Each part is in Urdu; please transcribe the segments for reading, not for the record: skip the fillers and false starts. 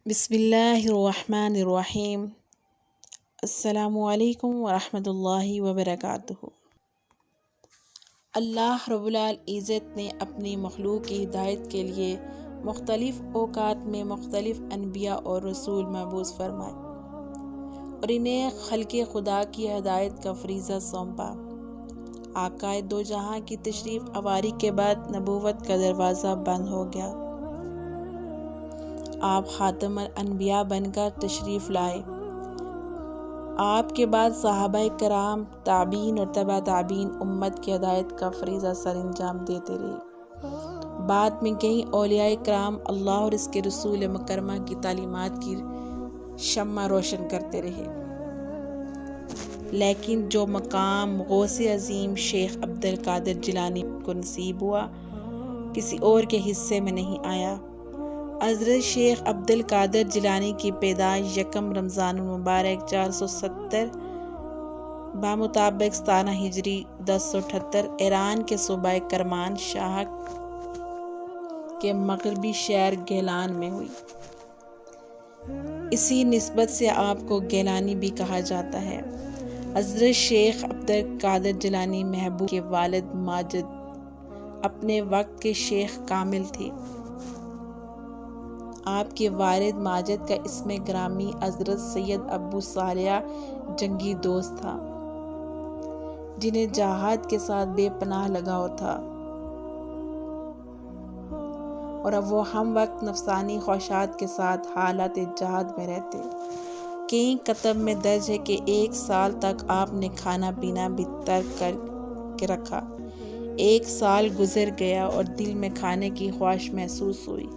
بسم اللہ الرحمن الرحیم۔ السلام علیکم ورحمۃ اللہ وبرکاتہ۔ اللہ رب العزت نے اپنی مخلوق کی ہدایت کے لیے مختلف اوقات میں مختلف انبیاء اور رسول مبعوث فرمائے اور انہیں خلق خدا کی ہدایت کا فریضہ سونپا۔ آقائے دو جہاں کی تشریف آوری کے بعد نبوت کا دروازہ بند ہو گیا۔ آپ خاتم الانبیاء بن کر تشریف لائے۔ آپ کے بعد صحابہ کرام، تابعین اور تبع تابعین امت کی ہدایت کا فریضہ سر انجام دیتے رہے۔ بعد میں کئی اولیاء کرام اللہ اور اس کے رسول مکرمہ کی تعلیمات کی شمع روشن کرتے رہے، لیکن جو مقام غوث عظیم شیخ عبد القادر جیلانی کو نصیب ہوا کسی اور کے حصے میں نہیں آیا۔ حضرت شیخ عبد القادر جیلانی کی پیدائش یکم رمضان المبارک 470 بمطابق 17 ہجری 1078 ایران کے صوبہ کرمان شاہ کے مغربی شہر گیلان میں ہوئی۔ اسی نسبت سے آپ کو گیلانی بھی کہا جاتا ہے۔ حضرت شیخ عبد القادر جیلانی محبوب کے والد ماجد اپنے وقت کے شیخ کامل تھے۔ آپ کے والد ماجد کا اسم گرامی حضرت سید ابو صالح جنگی دوست تھا، جنہیں جہاد کے ساتھ بے پناہ لگاؤ تھا، اور اب وہ ہم وقت نفسانی خواہشات کے ساتھ حالت جہاد میں رہتے۔ کئی کتب میں درج ہے کہ 1 سال تک آپ نے کھانا پینا بھی ترک کر کے رکھا۔ 1 سال گزر گیا اور دل میں کھانے کی خواہش محسوس ہوئی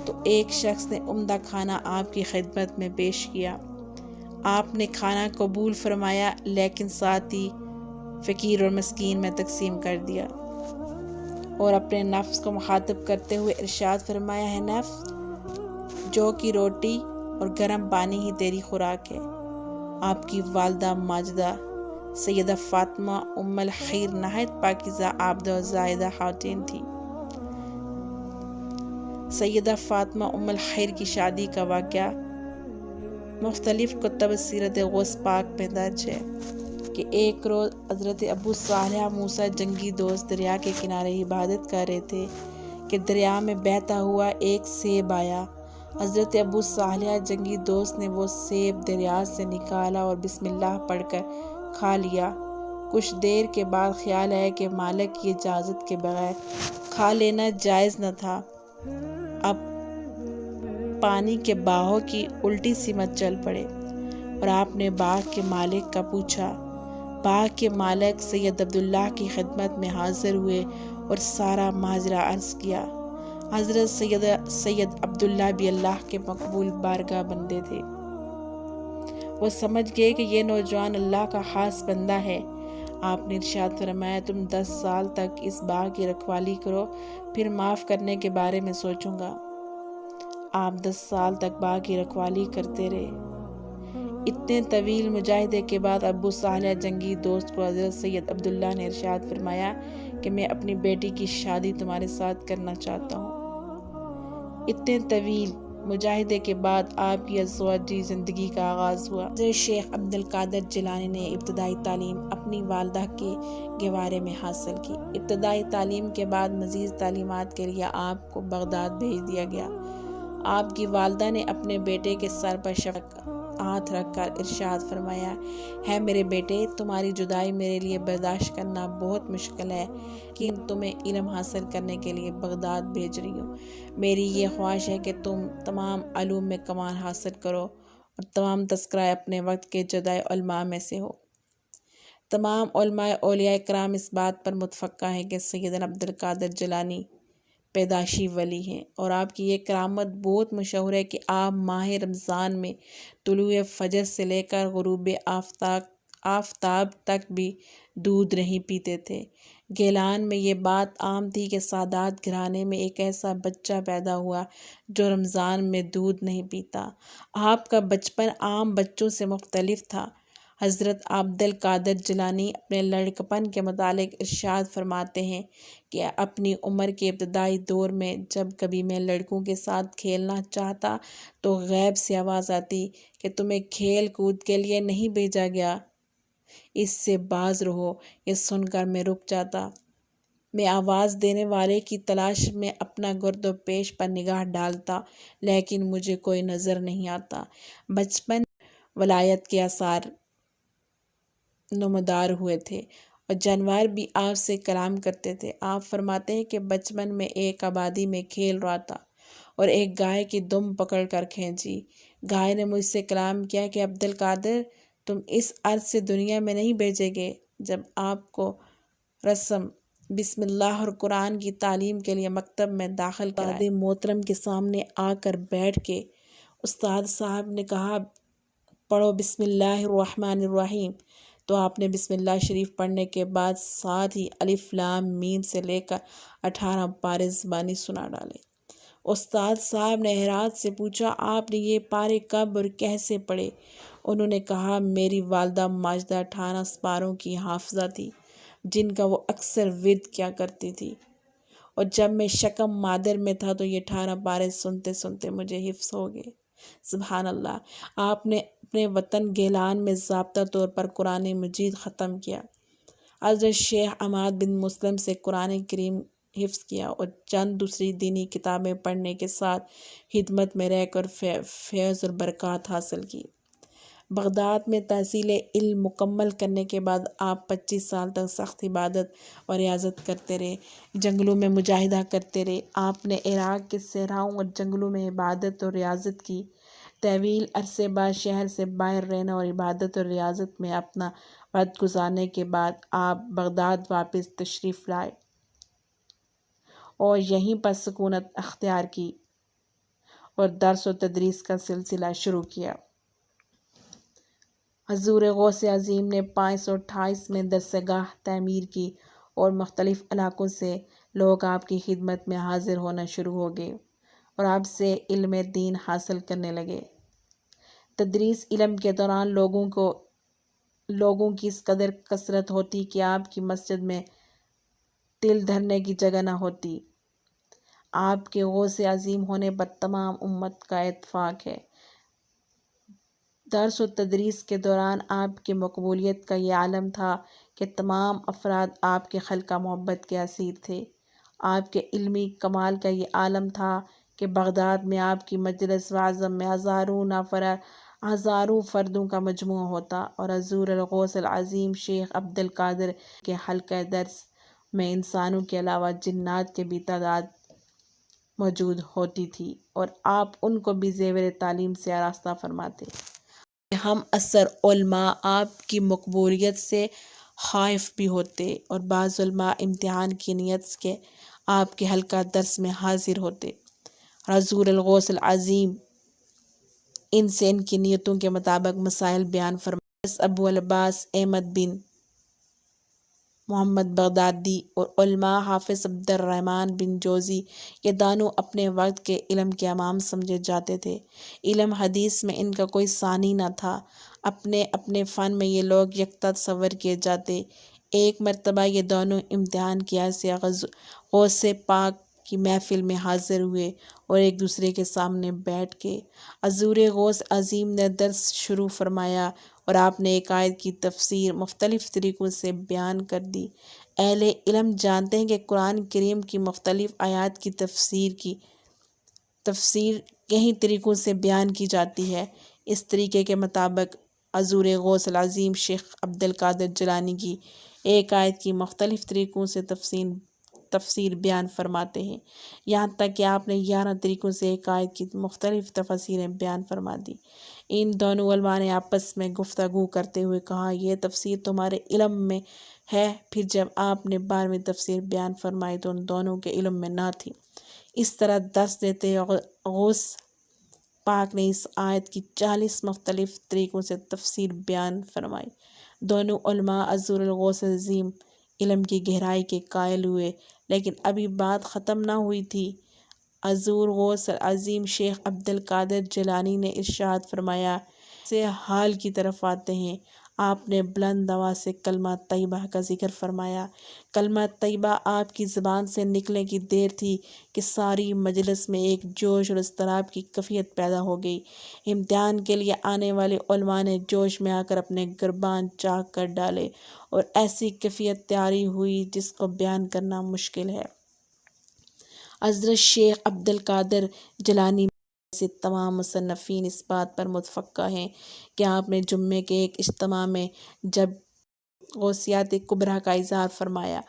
تو ایک شخص نے عمدہ کھانا آپ کی خدمت میں پیش کیا۔ آپ نے کھانا قبول فرمایا، لیکن ساتھ ہی فقیر اور مسکین میں تقسیم کر دیا اور اپنے نفس کو مخاطب کرتے ہوئے ارشاد فرمایا، ہے نفس، جو کی روٹی اور گرم پانی ہی تیری خوراک ہے۔ آپ کی والدہ ماجدہ سیدہ فاطمہ ام الخیر نہایت پاکیزہ عابدہ و زاہدہ خواتین تھی۔ سیدہ فاطمہ ام الخیر کی شادی کا واقعہ مختلف کتب سیرت غوث پاک میں درج ہے کہ ایک روز حضرت ابو صالح موسیٰ جنگی دوست دریا کے کنارے عبادت کر رہے تھے کہ دریا میں بہتا ہوا ایک سیب آیا۔ حضرت ابو صالح جنگی دوست نے وہ سیب دریا سے نکالا اور بسم اللہ پڑھ کر کھا لیا۔ کچھ دیر کے بعد خیال آیا کہ مالک کی اجازت کے بغیر کھا لینا جائز نہ تھا۔ اب پانی کے بہاؤ کی الٹی سمت چل پڑے اور آپ نے باغ کے مالک کا پوچھا۔ باغ کے مالک سید عبداللہ کی خدمت میں حاضر ہوئے اور سارا ماجرا عرض کیا۔ حضرت سید عبداللہ بھی اللہ کے مقبول بارگاہ بندے تھے۔ وہ سمجھ گئے کہ یہ نوجوان اللہ کا خاص بندہ ہے۔ آپ نے ارشاد فرمایا، تم 10 سال تک اس باغ کی رکھوالی کرو، پھر معاف کرنے کے بارے میں سوچوں گا۔ آپ 10 سال تک باغ کی رکھوالی کرتے رہے۔ اتنے طویل مجاہدے کے بعد ابو صالح جنگی دوست کو حضرت سید عبداللہ نے ارشاد فرمایا کہ میں اپنی بیٹی کی شادی تمہارے ساتھ کرنا چاہتا ہوں۔ اتنے طویل مجاہدے کے بعد آپ کی ازواجی زندگی کا آغاز ہوا۔ حضرت شیخ عبد القادر جیلانی نے ابتدائی تعلیم اپنی والدہ کے گہوارے میں حاصل کی۔ ابتدائی تعلیم کے بعد مزید تعلیمات کے لیے آپ کو بغداد بھیج دیا گیا۔ آپ کی والدہ نے اپنے بیٹے کے سر پر شفقت ہاتھ رکھ کر ارشاد فرمایا، ہے میرے بیٹے، تمہاری جدائی میرے لیے برداشت کرنا بہت مشکل ہے، لیکن تمہیں علم حاصل کرنے کے لیے بغداد بھیج رہی ہوں۔ میری یہ خواہش ہے کہ تم تمام علوم میں کمال حاصل کرو اور تمام تذکرہ اپنے وقت کے جدہ علماء میں سے ہو۔ تمام علماء اولیاء کرام اس بات پر متفقہ ہیں کہ سیدنا عبد القادر جیلانی پیدائشی ولی ہیں، اور آپ کی یہ کرامت بہت مشہور ہے کہ آپ ماہ رمضان میں طلوع فجر سے لے کر غروب آفتاب تک بھی دودھ نہیں پیتے تھے۔ گیلان میں یہ بات عام تھی کہ سادات گھرانے میں ایک ایسا بچہ پیدا ہوا جو رمضان میں دودھ نہیں پیتا۔ آپ کا بچپن عام بچوں سے مختلف تھا۔ حضرت عبد القادر جیلانی اپنے لڑکپن کے متعلق ارشاد فرماتے ہیں کہ اپنی عمر کے ابتدائی دور میں جب کبھی میں لڑکوں کے ساتھ کھیلنا چاہتا تو غیب سے آواز آتی کہ تمہیں کھیل کود کے لیے نہیں بھیجا گیا، اس سے باز رہو۔ یہ سن کر میں رک جاتا۔ میں آواز دینے والے کی تلاش میں اپنا گرد و پیش پر نگاہ ڈالتا، لیکن مجھے کوئی نظر نہیں آتا۔ بچپن ولایت کے آثار نمودار ہوئے تھے اور جانور بھی آپ سے کلام کرتے تھے۔ آپ فرماتے ہیں کہ بچپن میں ایک آبادی میں کھیل رہا تھا اور ایک گائے کی دم پکڑ کر کھینچی۔ گائے نے مجھ سے کلام کیا کہ عبد القادر، تم اس عرض سے دنیا میں نہیں بھیجے گئے۔ جب آپ کو رسم بسم اللہ اور قرآن کی تعلیم کے لیے مکتب میں داخل کرائے، محترم کے سامنے آ کر بیٹھ کے استاد صاحب نے کہا پڑھو بسم اللہ الرحمن الرحیم، تو آپ نے بسم اللہ شریف پڑھنے کے بعد ساتھ ہی الف لام میم سے لے کر 18 پارے زبانی سنا ڈالے۔ استاد صاحب نے حیرت سے پوچھا آپ نے یہ پارے کب اور کیسے پڑھے؟ انہوں نے کہا میری والدہ ماجدہ 18 پاروں کی حافظہ تھی جن کا وہ اکثر ورد کیا کرتی تھی، اور جب میں شکم مادر میں تھا تو یہ 18 پارے سنتے سنتے مجھے حفظ ہو گئے۔ سبحان اللہ۔ آپ نے اپنے وطن گیلان میں ضابطہ طور پر قرآن مجید ختم کیا، حضرت شیخ عماد بن مسلم سے قرآن کریم حفظ کیا اور چند دوسری دینی کتابیں پڑھنے کے ساتھ خدمت میں رہ کر فیض اور برکات حاصل کی۔ بغداد میں تحصیل علم مکمل کرنے کے بعد آپ 25 سال تک سخت عبادت اور ریاضت کرتے رہے، جنگلوں میں مجاہدہ کرتے رہے۔ آپ نے عراق کے صحراؤں اور جنگلوں میں عبادت اور ریاضت کی۔ طویل عرصے بعد شہر سے باہر رہنا اور عبادت اور ریاضت میں اپنا وقت گزارنے کے بعد آپ بغداد واپس تشریف لائے اور یہیں پر سکونت اختیار کی اور درس و تدریس کا سلسلہ شروع کیا۔ حضور غوث عظیم نے 528 میں درسگاہ تعمیر کی اور مختلف علاقوں سے لوگ آپ کی خدمت میں حاضر ہونا شروع ہو گئے اور آپ سے علم دین حاصل کرنے لگے۔ تدریس علم کے دوران لوگوں کی اس قدر کثرت ہوتی کہ آپ کی مسجد میں تل دھرنے کی جگہ نہ ہوتی۔ آپ کے غوث عظیم ہونے پر تمام امت کا اتفاق ہے۔ درس و تدریس کے دوران آپ کی مقبولیت کا یہ عالم تھا کہ تمام افراد آپ کے خلقہ محبت کے اسیر تھے۔ آپ کے علمی کمال کا یہ عالم تھا کہ بغداد میں آپ کی مجلس واعظم میں ہزاروں فردوں کا مجموعہ ہوتا اور حضور الغوث العظیم شیخ عبد القادر کے حلقہ درس میں انسانوں کے علاوہ جنات کے بھی تعداد موجود ہوتی تھی اور آپ ان کو بھی زیور تعلیم سے آراستہ فرماتے۔ ہم اثر علماء آپ کی مقبولیت سے خائف بھی ہوتے اور بعض علماء امتحان کی نیت کے آپ کے حلقہ درس میں حاضر ہوتے۔ حضور الغوث العظیم ان سے ان کی نیتوں کے مطابق مسائل بیان فرماتے۔ ابو العباس احمد بن محمد بغدادی اور علماء حافظ عبد الرحمن بن جوزی یہ دانوں اپنے وقت کے علم کے امام سمجھے جاتے تھے۔ علم حدیث میں ان کا کوئی ثانی نہ تھا۔ اپنے اپنے فن میں یہ لوگ یکتا تصور کیے جاتے۔ ایک مرتبہ یہ دونوں امتحان کی حیثیت غوث پاک کی محفل میں حاضر ہوئے اور ایک دوسرے کے سامنے بیٹھ کے حضور غوث عظیم نے درس شروع فرمایا اور آپ نے ایک آیت کی تفسیر مختلف طریقوں سے بیان کر دی۔ اہل علم جانتے ہیں کہ قرآن کریم کی مختلف آیات کی تفسیر کئی طریقوں سے بیان کی جاتی ہے۔ اس طریقے کے مطابق حضور غوث العظیم شیخ عبد القادر جیلانی کی ایک آیت کی مختلف طریقوں سے تفسیر بیان فرماتے ہیں، یہاں تک کہ آپ نے 11 طریقوں سے ایک آیت کی مختلف تفسیریں بیان فرما دی۔ ان دونوں علماء نے آپس میں گفتگو کرتے ہوئے کہا یہ تفسیر تمہارے علم میں ہے۔ پھر جب آپ نے 12ویں تفسیر بیان فرمائی تو ان دونوں کے علم میں نہ تھی۔ اس طرح درس دیتے غوث پاک نے اس آیت کی 40 مختلف طریقوں سے تفسیر بیان فرمائی۔ دونوں علماء حضور الغوث عظیم علم کی گہرائی کے قائل ہوئے، لیکن ابھی بات ختم نہ ہوئی تھی۔ حضور غوث عظیم شیخ عبد القادر جیلانی نے ارشاد فرمایا سے حال کی طرف آتے ہیں۔ آپ نے بلند آواز سے کلمہ طیبہ کا ذکر فرمایا۔ کلمہ طیبہ آپ کی زبان سے نکلنے کی دیر تھی کہ ساری مجلس میں ایک جوش اور اضطراب کی کیفیت پیدا ہو گئی۔ امتحان کے لیے آنے والے علماء نے جوش میں آ کر اپنے گربان چاک کر ڈالے اور ایسی کیفیت تیاری ہوئی جس کو بیان کرنا مشکل ہے۔ حضرت شیخ عبد القادر جیلانی سے تمام مصنفین اس بات پر متفقہ ہیں کہ آپ نے جمعے کے ایک اجتماع میں جب غوثیات کبریٰ کا اظہار فرمایا،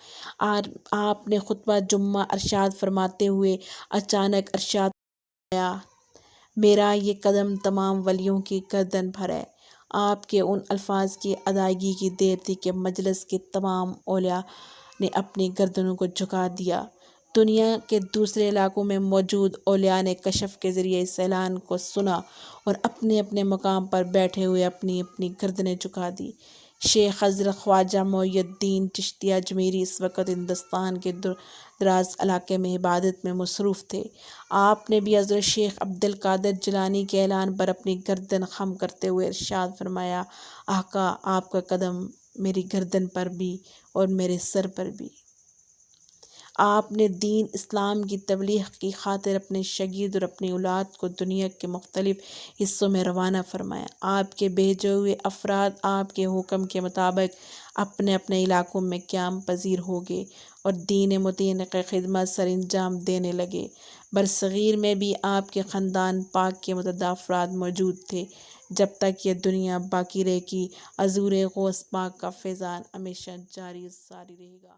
آپ نے خطبہ جمعہ ارشاد فرماتے ہوئے اچانک ارشاد فرمایا، میرا یہ قدم تمام ولیوں کی گردن پر ہے۔ آپ کے ان الفاظ کی ادائیگی کی دیر تھی کہ مجلس کے تمام اولیاء نے اپنی گردنوں کو جھکا دیا۔ دنیا کے دوسرے علاقوں میں موجود اولیاء نے کشف کے ذریعے اس اعلان کو سنا اور اپنے اپنے مقام پر بیٹھے ہوئے اپنی اپنی گردنیں جھکا دی۔ شیخ حضرت خواجہ معین الدین چشتی اجمیری اس وقت ہندوستان کے دراز علاقے میں عبادت میں مصروف تھے۔ آپ نے بھی حضرت شیخ عبد القادر جیلانی کے اعلان پر اپنی گردن خم کرتے ہوئے ارشاد فرمایا، آقا آپ کا قدم میری گردن پر بھی اور میرے سر پر بھی۔ آپ نے دین اسلام کی تبلیغ کی خاطر اپنے شاگرد اور اپنی اولاد کو دنیا کے مختلف حصوں میں روانہ فرمایا۔ آپ کے بھیجے ہوئے افراد آپ کے حکم کے مطابق اپنے اپنے علاقوں میں قیام پذیر ہو گئے اور دین متین کی خدمت سر انجام دینے لگے۔ برصغیر میں بھی آپ کے خاندان پاک کے متعدد افراد موجود تھے۔ جب تک یہ دنیا باقی رہے گی، حضور غوث پاک کا فیضان ہمیشہ جاری رہے گا۔